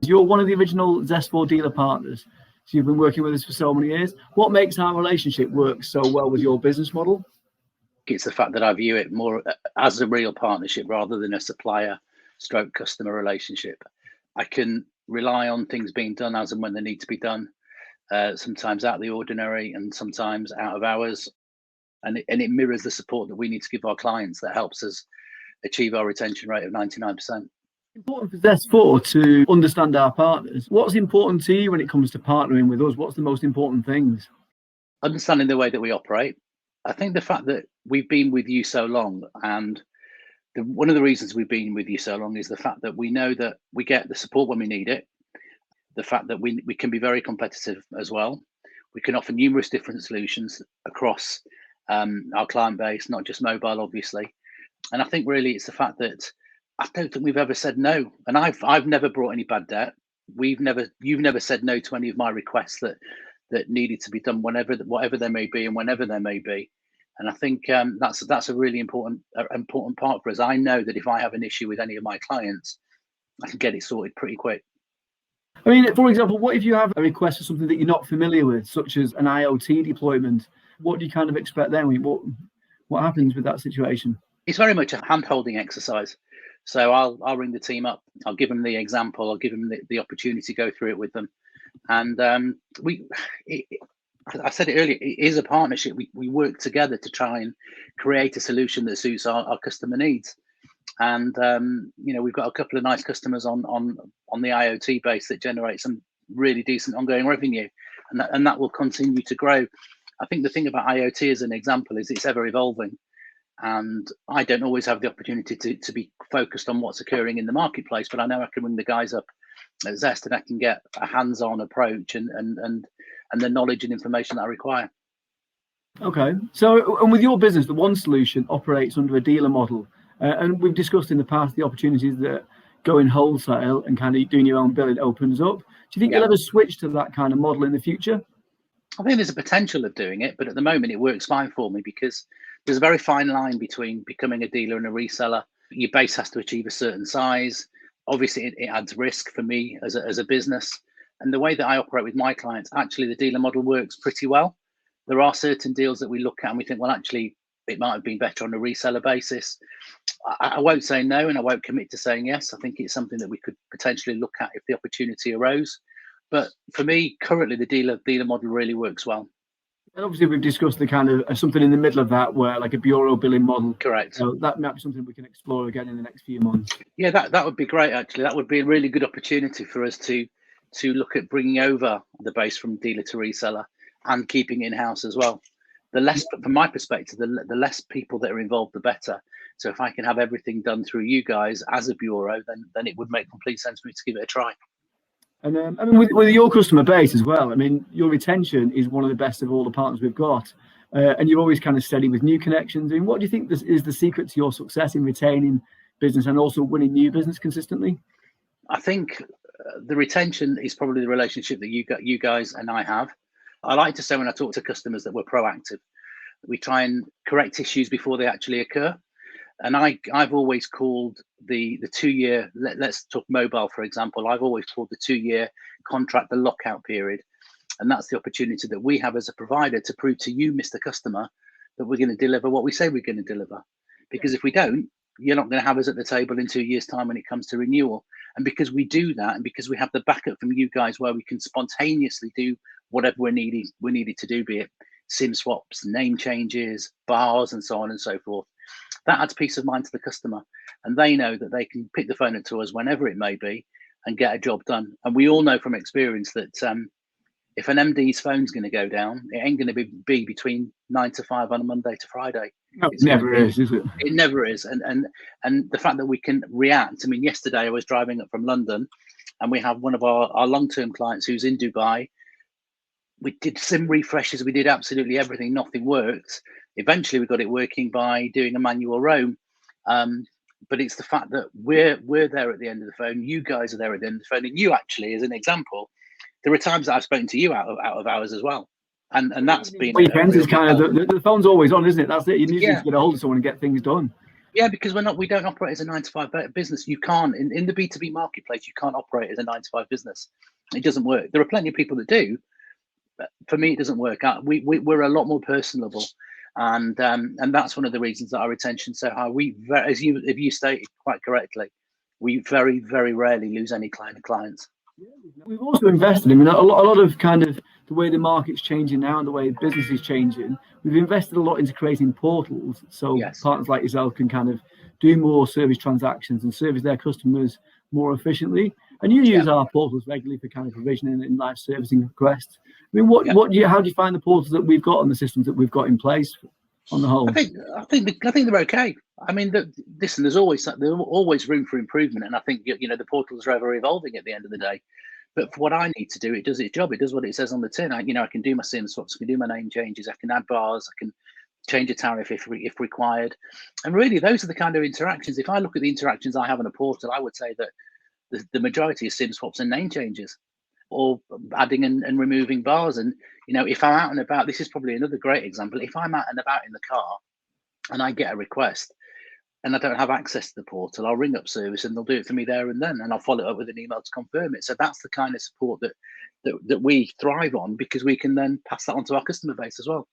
You're one of the original Zest4 dealer partners. So you've been working with us for so many years. What makes our relationship work so well with your business model? It's the fact that I view it more as a real partnership rather than a supplier stroke customer relationship. I can rely on things being done as and when they need to be done, sometimes out of the ordinary and sometimes out of hours. And it mirrors the support that we need to give our clients that helps us achieve our retention rate of 99%. Important for Zest4 to understand our partners. What's important to you when it comes to partnering with us? What's the most important things? Understanding the way that we operate. I think the fact that we've been with you so long, and one of the reasons we've been with you so long is the fact that we know that we get the support when we need it. The fact that we can be very competitive as well. We can offer numerous different solutions across our client base, not just mobile, obviously. And I think really it's the fact that I don't think we've ever said no. And I've never brought any bad debt. You've never said no to any of my requests that needed to be done whatever there may be and whenever there may be. And I think that's a really important part for us. I know that if I have an issue with any of my clients, I can get it sorted pretty quick. I mean, for example, what if you have a request for something that you're not familiar with, such as an IoT deployment? What do you kind of expect then? What happens with that situation? It's very much a hand-holding exercise. So I'll ring the team up. I'll give them the example. I'll give them the opportunity to go through it with them. And I said it earlier, it is a partnership. We work together to try and create a solution that suits our customer needs. And we've got a couple of nice customers on the IoT base that generate some really decent ongoing revenue, and that will continue to grow. I think the thing about IoT as an example is it's ever evolving, and I don't always have the opportunity to be focused on what's occurring in the marketplace, but I know I can ring the guys up at Zest and I can get a hands-on approach and the knowledge and information that I require. Okay, so and with your business, the one solution operates under a dealer model. And we've discussed in the past the opportunities that going wholesale and kind of doing your own billing opens up. Do you think you'll ever switch to that kind of model in the future? I think there's a potential of doing it, but at the moment it works fine for me because there's a very fine line between becoming a dealer and a reseller. Your base has to achieve a certain size. Obviously, it adds risk for me as a business. And the way that I operate with my clients, actually, the dealer model works pretty well. There are certain deals that we look at and we think, well, actually, it might have been better on a reseller basis. I won't say no and I won't commit to saying yes. I think it's something that we could potentially look at if the opportunity arose. But for me, currently, the dealer model really works well. And obviously, we've discussed the kind of something in the middle of that, where like a bureau billing model. Correct. So that might be something we can explore again in the next few months. Yeah, that would be great. Actually, that would be a really good opportunity for us to look at bringing over the base from dealer to reseller and keeping in house as well. The less, from my perspective, the less people that are involved, the better. So if I can have everything done through you guys as a bureau, then it would make complete sense for me to give it a try. And I mean, with your customer base as well, I mean, your retention is one of the best of all the partners we've got. And you're always kind of steady with new connections. I mean, what do you think is the secret to your success in retaining business and also winning new business consistently? I think the retention is probably the relationship that you guys and I have. I like to say when I talk to customers that we're proactive. We try and correct issues before they actually occur. And I've always called the 2-year, let's talk mobile, for example, I've always called the 2-year contract the lockout period. And that's the opportunity that we have as a provider to prove to you, Mr. Customer, that we're going to deliver what we say we're going to deliver. Because if we don't, you're not going to have us at the table in 2 years' time when it comes to renewal. And because we do that, and because we have the backup from you guys where we can spontaneously do whatever we needed to do, be it SIM swaps, name changes, bars, and so on and so forth, that adds peace of mind to the customer. And they know that they can pick the phone up to us whenever it may be and get a job done. And we all know from experience that if an MD's phone's going to go down, it ain't going to be between 9 to 5 on a Monday to Friday. No, it never is it? It never is. And the fact that we can react. I mean, yesterday I was driving up from London and we have one of our long-term clients who's in Dubai. We did SIM refreshes. We did absolutely everything. Nothing worked. Eventually we got it working by doing a manual roam. But it's the fact that we're there at the end of the phone. You guys are there at the end of the phone. And you actually, as an example, there are times that I've spoken to you out of hours as well. And that's been weekends is kind of the phone's always on, isn't it? That's it. You need to get a hold of someone and get things done. Yeah, because we don't operate as a 9 to 5 business. You can't in the B2B marketplace. You can't operate as a 9 to 5 business. It doesn't work. There are plenty of people that do, but for me, it doesn't work out. We're a lot more personable, and that's one of the reasons that our retention's so high. As you stated quite correctly, we very, very rarely lose any clients. We've also invested. I mean, a lot of kind of the way the market's changing now and the way business is changing. We've invested a lot into creating portals, so partners like yourself can kind of do more service transactions and service their customers more efficiently. And you use our portals regularly for kind of provisioning and live servicing requests. I mean, how do you find the portals that we've got and the systems that we've got in place on the whole? I think they're okay. I mean, listen, there's always room for improvement, and I think the portals are ever evolving at the end of the day. But for what I need to do, it does its job. It does what it says on the tin. I can do my SIM swaps, I can do my name changes, I can add bars, I can change a tariff if required. And really, those are the kind of interactions. If I look at the interactions I have on a portal, I would say that the majority is SIM swaps and name changes, or adding and removing bars. And if I'm out and about, this is probably another great example. If I'm out and about in the car and I get a request and I don't have access to the portal, I'll ring up service and they'll do it for me there and then, and I'll follow it up with an email to confirm it. So that's the kind of support that we thrive on, because we can then pass that on to our customer base as well.